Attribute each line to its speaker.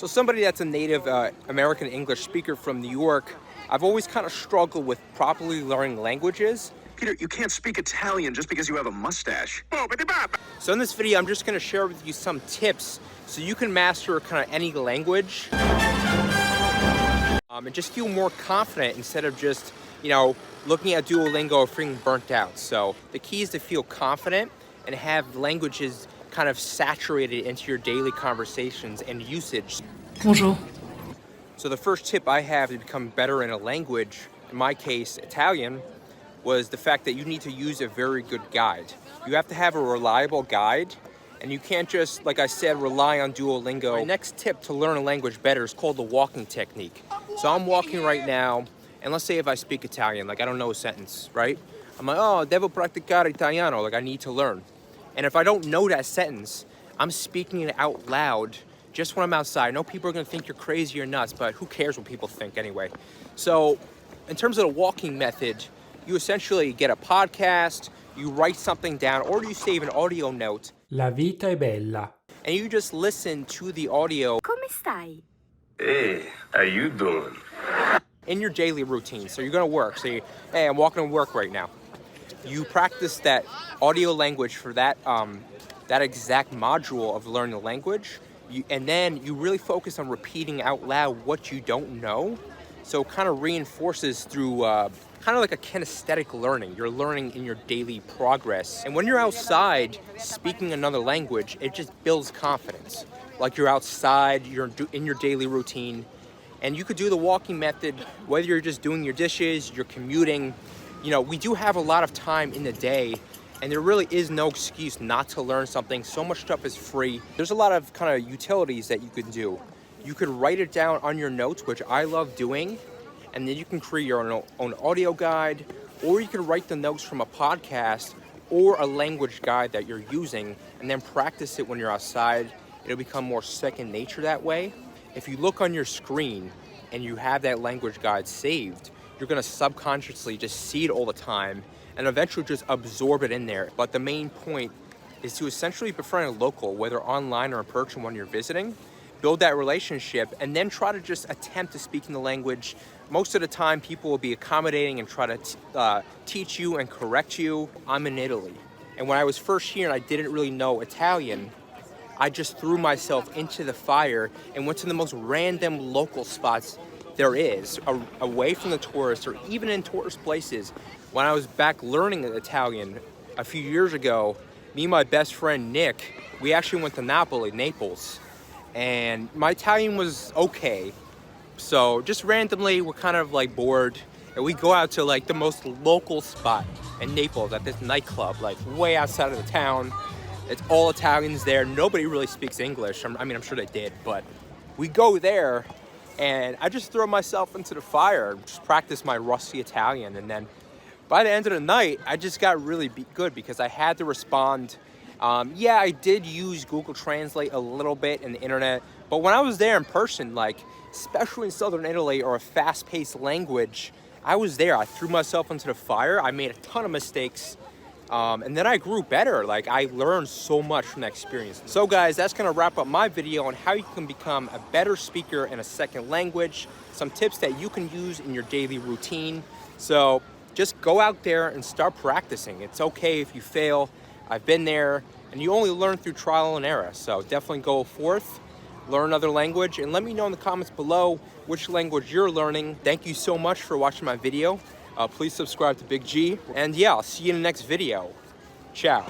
Speaker 1: So somebody that's a native American English speaker from New York, I've always kind of struggled with properly learning languages.
Speaker 2: Peter, you can't speak Italian just because you have a mustache.
Speaker 1: So in this video, I'm just going to share with you some tips so you can master kind of any language and just feel more confident instead of just, looking at Duolingo or feeling burnt out. So the key is to feel confident and have languages kind of saturated into your daily conversations and usage.
Speaker 3: Bonjour.
Speaker 1: So the first tip I have to become better in a language, in my case, Italian, was the fact that you need to use a very good guide. You have to have a reliable guide, and you can't just, like I said, rely on Duolingo. My next tip to learn a language better is called the walking technique. So I'm walking right now, and let's say if I speak Italian, like I don't know a sentence, right? I'm like, oh, devo praticare italiano, like I need to learn. And if I don't know that sentence, I'm speaking it out loud just when I'm outside. I know people are gonna think you're crazy or nuts, but who cares what people think anyway? So in terms of the walking method, you essentially get a podcast, you write something down, or you save an audio note.
Speaker 3: La vita è bella.
Speaker 1: And you just listen to the audio.
Speaker 4: Come stai?
Speaker 2: Hey, how you doing?
Speaker 1: In your daily routine. So you're gonna work. So hey, I'm walking to work right now. You practice that audio language for that exact module of learning the language. And then you really focus on repeating out loud what you don't know. So it kind of reinforces through kind of like a kinesthetic learning. You're learning in your daily progress. And when you're outside speaking another language, it just builds confidence. Like you're outside, you're in your daily routine. And you could do the walking method, whether you're just doing your dishes, you're commuting. We do have a lot of time in the day, and there really is no excuse not to learn something. So much stuff is free. There's a lot of kind of utilities that you can do. You could write it down on your notes, which I love doing, and then you can create your own audio guide, or you can write the notes from a podcast or a language guide that you're using, and then practice it when you're outside. It'll become more second nature that way. If you look on your screen and you have that language guide saved, you're gonna subconsciously just see it all the time and eventually just absorb it in there. But the main point is to essentially befriend a local, whether online or in person when you're visiting, build that relationship, and then try to just attempt to speak in the language. Most of the time, people will be accommodating and try to teach you and correct you. I'm in Italy, and when I was first here and I didn't really know Italian, I just threw myself into the fire and went to the most random local spots there is, away from the tourists or even in tourist places. When I was back learning Italian a few years ago, me and my best friend Nick, we actually went to Naples, and my Italian was okay. So just randomly, we're kind of like bored, and we go out to like the most local spot in Naples at this nightclub, like way outside of the town. It's all Italians there. Nobody really speaks English. I'm sure they did, but we go there, and I just throw myself into the fire, just practice my rusty Italian, and then by the end of the night, I just got really good because I had to respond. I did use Google Translate a little bit in the internet, but when I was there in person, like especially in Southern Italy or a fast-paced language, I was there. I threw myself into the fire. I made a ton of mistakes. And then I grew better. Like I learned so much from that experience. So guys, that's gonna wrap up my video on how you can become a better speaker in a second language, some tips that you can use in your daily routine. So just go out there and start practicing. It's okay if you fail. I've been there, and you only learn through trial and error. So definitely go forth, learn another language, and let me know in the comments below which language you're learning. Thank you so much for watching my video. Please subscribe to Big G. And yeah, I'll see you in the next video. Ciao.